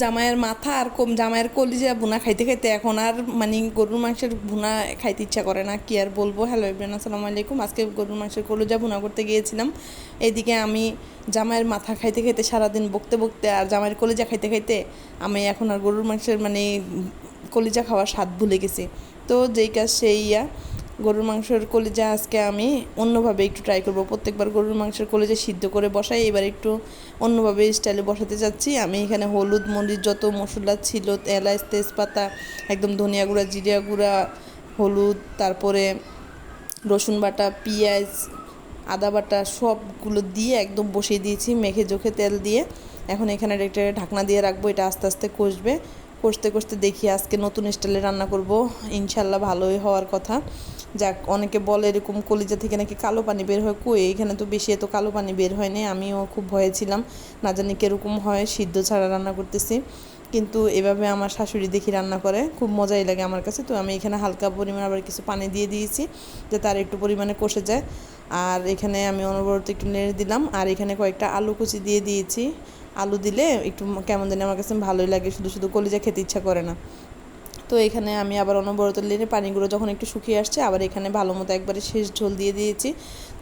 জামাইয়ের মাথা আর জামাইয়ের কলিজা ভুনা খাইতে খাইতে এখন আর মানে গরুর মাংসের ভুনা খাইতে ইচ্ছা করে না, কি আর বলবো। হ্যালো এভরিওয়ান, আসসালামু আলাইকুম। আজকে গরুর মাংসের কলিজা ভুনা করতে গিয়েছিলাম। এইদিকে আমি জামাইয়ের মাথা খাইতে খাইতে সারাদিন বকতে বকতে আর জামাইয়ের কলিজা খাইতে খাইতে আমি এখন আর গরুর মাংসের মানে কলিজা খাওয়ার স্বাদ ভুলে গেছি। তো যেই কাজ সেই গরুর মাংসের কলিজা আজকে আমি অন্যভাবে একটু ট্রাই করব। প্রত্যেকবার গরুর মাংসের কলিজা সিদ্ধ করে বসাই, এবার একটু অন্যভাবে স্টাইলে বসাতে চাচ্ছি। আমি এখানে হলুদ মরিচ যত মশলা ছিল, এলাচ তেজপাতা একদম ধনিয়া গুঁড়া জিরা গুঁড়া হলুদ, তারপরে রসুন বাটা পেঁয়াজ আদা বাটা সবগুলো দিয়ে একদম বসিয়ে দিয়েছি মেখে জোখে তেল দিয়ে। এখন এখানে একটা ঢাকনা দিয়ে রাখবো, এটা আস্তে আস্তে কষবে। কষতে কষতে দেখি আজকে নতুন স্টাইলে রান্না করব, ইনশাল্লাহ ভালোই হওয়ার কথা। যাক, অনেকে বলে এরকম কলিজা থেকে নাকি কালো পানি বের হয়, কই এখানে তো বেশি এত কালো পানি বের হয়নি। আমিও খুব ভয়ে ছিলাম, না জানি কীরকম হয় সিদ্ধ ছাড়া রান্না করতেছি। কিন্তু এভাবে আমার শাশুড়ি দেখি রান্না করে, খুব মজাই লাগে আমার কাছে। তো আমি এখানে হালকা পরিমাণ আবার কিছু পানি দিয়ে দিয়েছি যাতে আর একটু পরিমাণে কষে যায়। আর এখানে আমি অনবরত একটু নেড়ে দিলাম, আর এখানে কয়েকটা আলু কুচি দিয়ে দিয়েছি। আলু দিলে একটু কেমন জানি আমার কাছে ভালোই লাগে, শুধু শুধু কলিজা খেতে ইচ্ছা করে না। তো এখানে আমি আবার অনবরত নেড়ে পানিগুলো যখন একটু শুকিয়ে আসছে, আবার এখানে ভালো মতো একবারে শেষ ঝোল দিয়ে দিয়েছি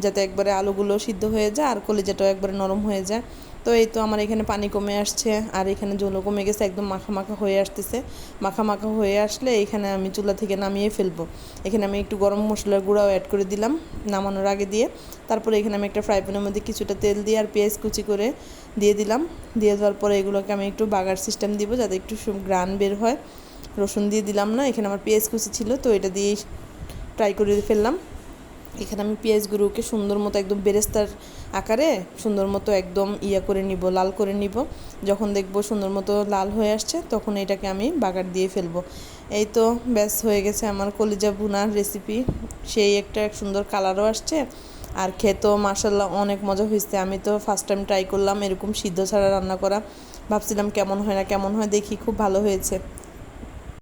যাতে একবারে আলুগুলো সিদ্ধ হয়ে যায় আর কলিজাটাও একবারে নরম হয়ে যায়। তো এই তো আমার এখানে পানি কমে আসছে আর এখানে ঝোলও কমে গেছে, একদম মাখা মাখা হয়ে আসতেছে। মাখা মাখা হয়ে আসলে এখানে আমি চুলা থেকে নামিয়ে ফেলবো। এখানে আমি একটু গরম মশলার গুঁড়াও অ্যাড করে দিলাম নামানোর আগে দিয়ে। তারপরে এখানে আমি একটা ফ্রাই প্যানের মধ্যে কিছুটা তেল দিয়ে আর পেঁয়াজ কুচি করে দিয়ে দিলাম। দিয়ে দেওয়ার পরে এগুলোকে আমি একটু বাগার সিস্টেম দিব যাতে একটু গ্রান বের হয়। রসুন দিয়ে দিলাম না, এখানে আমার পেঁয়াজ কুচি ছিল তো এটা দিয়েই ট্রাই করে ফেললাম। এখানে আমি পেঁয়াজগুলোকে সুন্দর মতো একদম বেরেস্তার আকারে সুন্দর মতো একদম করে নিব, লাল করে নিব। যখন দেখবো সুন্দর মতো লাল হয়ে আসছে তখন এটাকে আমি বাগার দিয়ে ফেলবো। এই তো ব্যাস হয়ে গেছে আমার কলিজা ভুনার রেসিপি। সেই একটা সুন্দর কালারও আসছে আর খেতেও মাশাআল্লাহ অনেক মজা হয়েছে। আমি তো ফার্স্ট টাইম ট্রাই করলাম এরকম সিদ্ধ ছাড়া রান্না করা, ভাবছিলাম কেমন হয় না কেমন হয়, দেখি খুব ভালো হয়েছে।